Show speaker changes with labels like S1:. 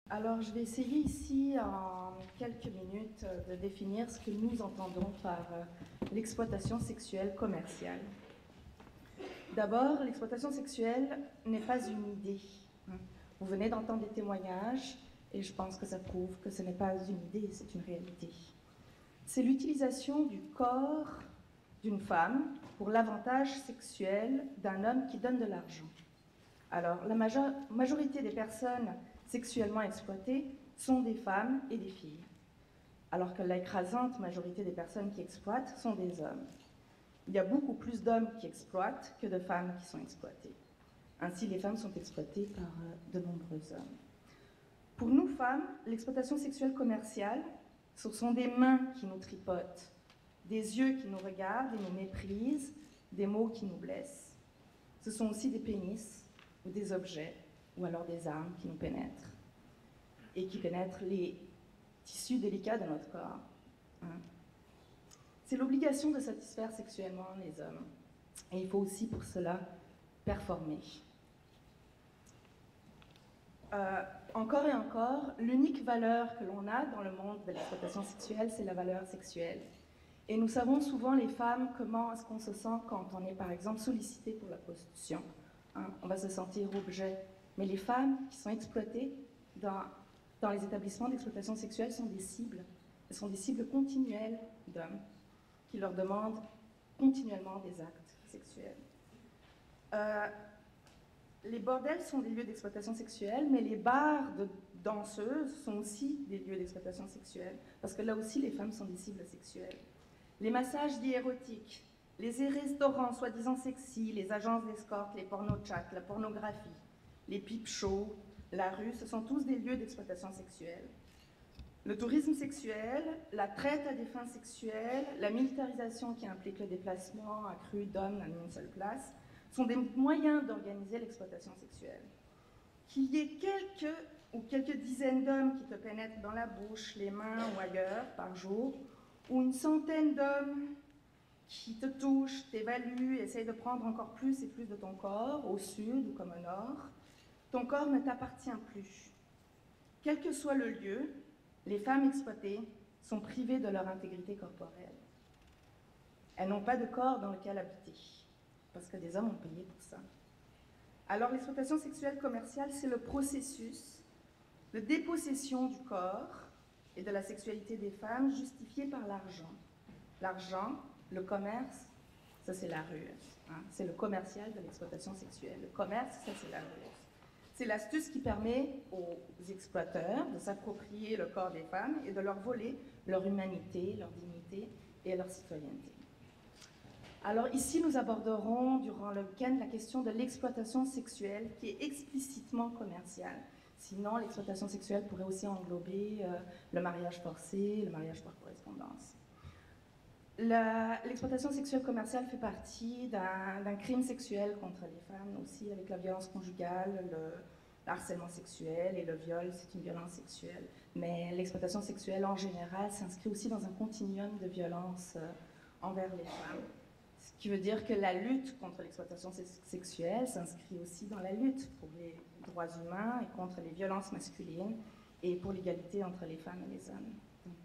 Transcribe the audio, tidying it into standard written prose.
S1: Alors, je vais essayer ici, en quelques minutes, de définir ce que nous entendons par l'exploitation sexuelle commerciale. D'abord, l'exploitation sexuelle n'est pas une idée. Vous venez d'entendre des témoignages, et je pense que ça prouve que ce n'est pas une idée, c'est une réalité. C'est l'utilisation du corps d'une femme pour l'avantage sexuel d'un homme qui donne de l'argent. Alors, la majorité des personnes sexuellement exploitées sont des femmes et des filles, alors que l'écrasante majorité des personnes qui exploitent sont des hommes. Il y a beaucoup plus d'hommes qui exploitent que de femmes qui sont exploitées. Ainsi, les femmes sont exploitées par de nombreux hommes. Pour nous, femmes, l'exploitation sexuelle commerciale, ce sont des mains qui nous tripotent, des yeux qui nous regardent et nous méprisent, des mots qui nous blessent. Ce sont aussi des pénis ou des objets, ou alors des armes qui nous pénètrent, et qui pénètrent les tissus délicats de notre corps. C'est l'obligation de satisfaire sexuellement les hommes, et il faut aussi pour cela performer. Encore et encore, l'unique valeur que l'on a dans le monde de l'exploitation sexuelle, c'est la valeur sexuelle. Et nous savons souvent, les femmes, comment est-ce qu'on se sent quand on est, par exemple, sollicité pour la prostitution. On va se sentir objet. Mais les femmes qui sont exploitées dans les établissements d'exploitation sexuelle sont des cibles. Elles sont des cibles continuelles d'hommes qui leur demandent continuellement des actes sexuels. Les bordels sont des lieux d'exploitation sexuelle, mais les bars de danseuses sont aussi des lieux d'exploitation sexuelle, parce que là aussi, les femmes sont des cibles sexuelles. Les massages dits érotiques, les restaurants soi-disant sexy, les agences d'escorte, les porno-chats, la pornographie, les pipe shows, la rue, ce sont tous des lieux d'exploitation sexuelle. Le tourisme sexuel, la traite à des fins sexuelles, la militarisation qui implique le déplacement accru d'hommes en une seule place, sont des moyens d'organiser l'exploitation sexuelle. Qu'il y ait quelques dizaines d'hommes qui te pénètrent dans la bouche, les mains ou ailleurs par jour, ou une centaine d'hommes qui te touchent, t'évaluent, essayent de prendre encore plus et plus de ton corps, au sud ou comme au nord, ton corps ne t'appartient plus. Quel que soit le lieu, les femmes exploitées sont privées de leur intégrité corporelle. Elles n'ont pas de corps dans lequel habiter, parce que des hommes ont payé pour ça. Alors l'exploitation sexuelle commerciale, c'est le processus de dépossession du corps et de la sexualité des femmes justifié par l'argent. L'argent, le commerce, ça c'est la ruse. C'est le commercial de l'exploitation sexuelle. Le commerce, ça c'est la ruse. C'est l'astuce qui permet aux exploiteurs de s'approprier le corps des femmes et de leur voler leur humanité, leur dignité et leur citoyenneté. Alors ici, nous aborderons durant le week-end la question de l'exploitation sexuelle qui est explicitement commerciale. Sinon, l'exploitation sexuelle pourrait aussi englober le mariage forcé, le mariage par correspondance. L'exploitation sexuelle commerciale fait partie d'un crime sexuel contre les femmes aussi, avec la violence conjugale, le harcèlement sexuel et le viol, c'est une violence sexuelle. Mais l'exploitation sexuelle en général s'inscrit aussi dans un continuum de violence envers les femmes. Ce qui veut dire que la lutte contre l'exploitation sexuelle s'inscrit aussi dans la lutte pour les droits humains et contre les violences masculines et pour l'égalité entre les femmes et les hommes. Donc,